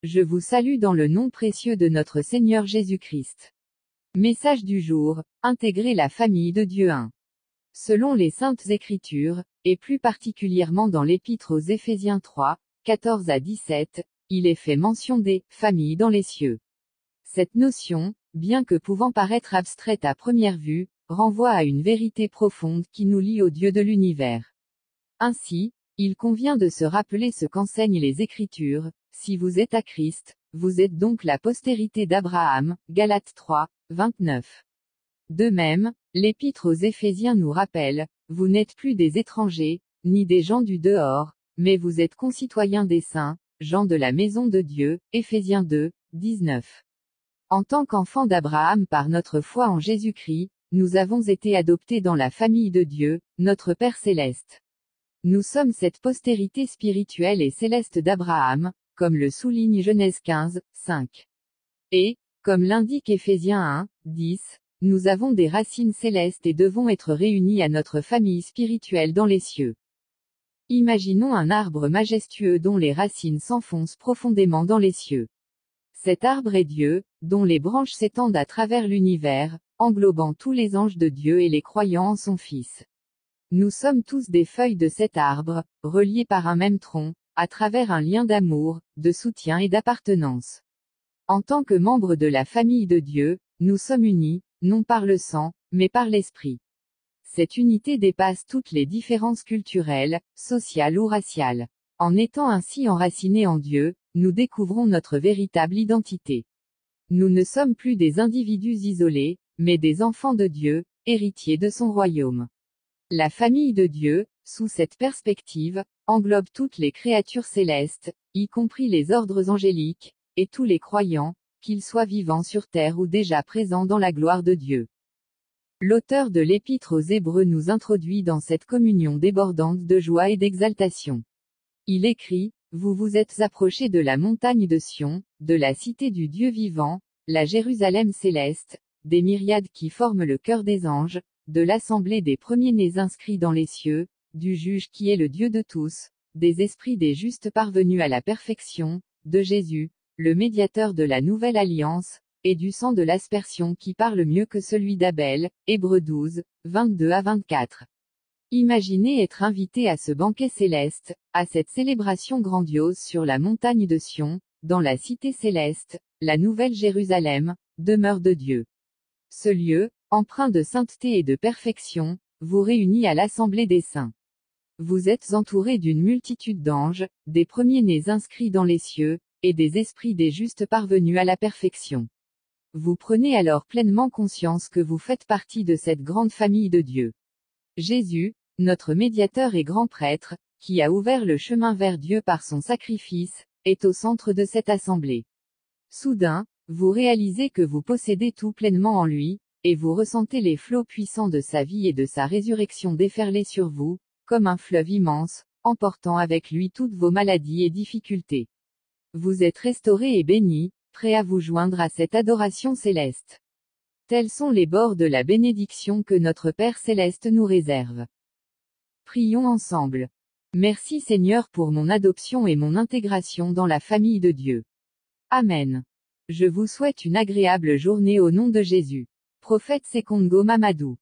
Je vous salue dans le nom précieux de notre Seigneur Jésus-Christ. Message du jour, intégrer la famille de Dieu 1. Selon les Saintes Écritures, et plus particulièrement dans l'Épître aux Éphésiens 3, 14 à 17, il est fait mention des « familles dans les cieux ». Cette notion, bien que pouvant paraître abstraite à première vue, renvoie à une vérité profonde qui nous lie au Dieu de l'univers. Ainsi, il convient de se rappeler ce qu'enseignent les Écritures: si vous êtes à Christ, vous êtes donc la postérité d'Abraham, Galates 3, 29. De même, l'Épître aux Éphésiens nous rappelle: vous n'êtes plus des étrangers, ni des gens du dehors, mais vous êtes concitoyens des saints, gens de la maison de Dieu, Éphésiens 2, 19. En tant qu'enfants d'Abraham par notre foi en Jésus-Christ, nous avons été adoptés dans la famille de Dieu, notre Père céleste. Nous sommes cette postérité spirituelle et céleste d'Abraham, comme le souligne Genèse 15, 5. Et, comme l'indique Éphésiens 1, 10, nous avons des racines célestes et devons être réunis à notre famille spirituelle dans les cieux. Imaginons un arbre majestueux dont les racines s'enfoncent profondément dans les cieux. Cet arbre est Dieu, dont les branches s'étendent à travers l'univers, englobant tous les anges de Dieu et les croyants en son Fils. Nous sommes tous des feuilles de cet arbre, reliés par un même tronc, à travers un lien d'amour, de soutien et d'appartenance. En tant que membres de la famille de Dieu, nous sommes unis, non par le sang, mais par l'Esprit. Cette unité dépasse toutes les différences culturelles, sociales ou raciales. En étant ainsi enracinés en Dieu, nous découvrons notre véritable identité. Nous ne sommes plus des individus isolés, mais des enfants de Dieu, héritiers de son royaume. La famille de Dieu, sous cette perspective, englobe toutes les créatures célestes, y compris les ordres angéliques, et tous les croyants, qu'ils soient vivants sur terre ou déjà présents dans la gloire de Dieu. L'auteur de l'Épître aux Hébreux nous introduit dans cette communion débordante de joie et d'exaltation. Il écrit: vous vous êtes approchés de la montagne de Sion, de la cité du Dieu vivant, la Jérusalem céleste, des myriades qui forment le chœur des anges, de l'assemblée des premiers-nés inscrits dans les cieux, du juge qui est le Dieu de tous, des esprits des justes parvenus à la perfection, de Jésus, le médiateur de la nouvelle alliance, et du sang de l'aspersion qui parle mieux que celui d'Abel. Hébreux 12, 22 à 24. Imaginez être invité à ce banquet céleste, à cette célébration grandiose sur la montagne de Sion, dans la cité céleste, la nouvelle Jérusalem, demeure de Dieu. Ce lieu, empreint de sainteté et de perfection, vous réunit à l'assemblée des saints. Vous êtes entourés d'une multitude d'anges, des premiers-nés inscrits dans les cieux, et des esprits des justes parvenus à la perfection. Vous prenez alors pleinement conscience que vous faites partie de cette grande famille de Dieu. Jésus, notre médiateur et grand prêtre, qui a ouvert le chemin vers Dieu par son sacrifice, est au centre de cette assemblée. Soudain, vous réalisez que vous possédez tout pleinement en lui, et vous ressentez les flots puissants de sa vie et de sa résurrection déferler sur vous, comme un fleuve immense, emportant avec lui toutes vos maladies et difficultés. Vous êtes restaurés et bénis, prêts à vous joindre à cette adoration céleste. Tels sont les bords de la bénédiction que notre Père céleste nous réserve. Prions ensemble. Merci Seigneur pour mon adoption et mon intégration dans la famille de Dieu. Amen. Je vous souhaite une agréable journée au nom de Jésus. Prophète Sekongo Mamadou.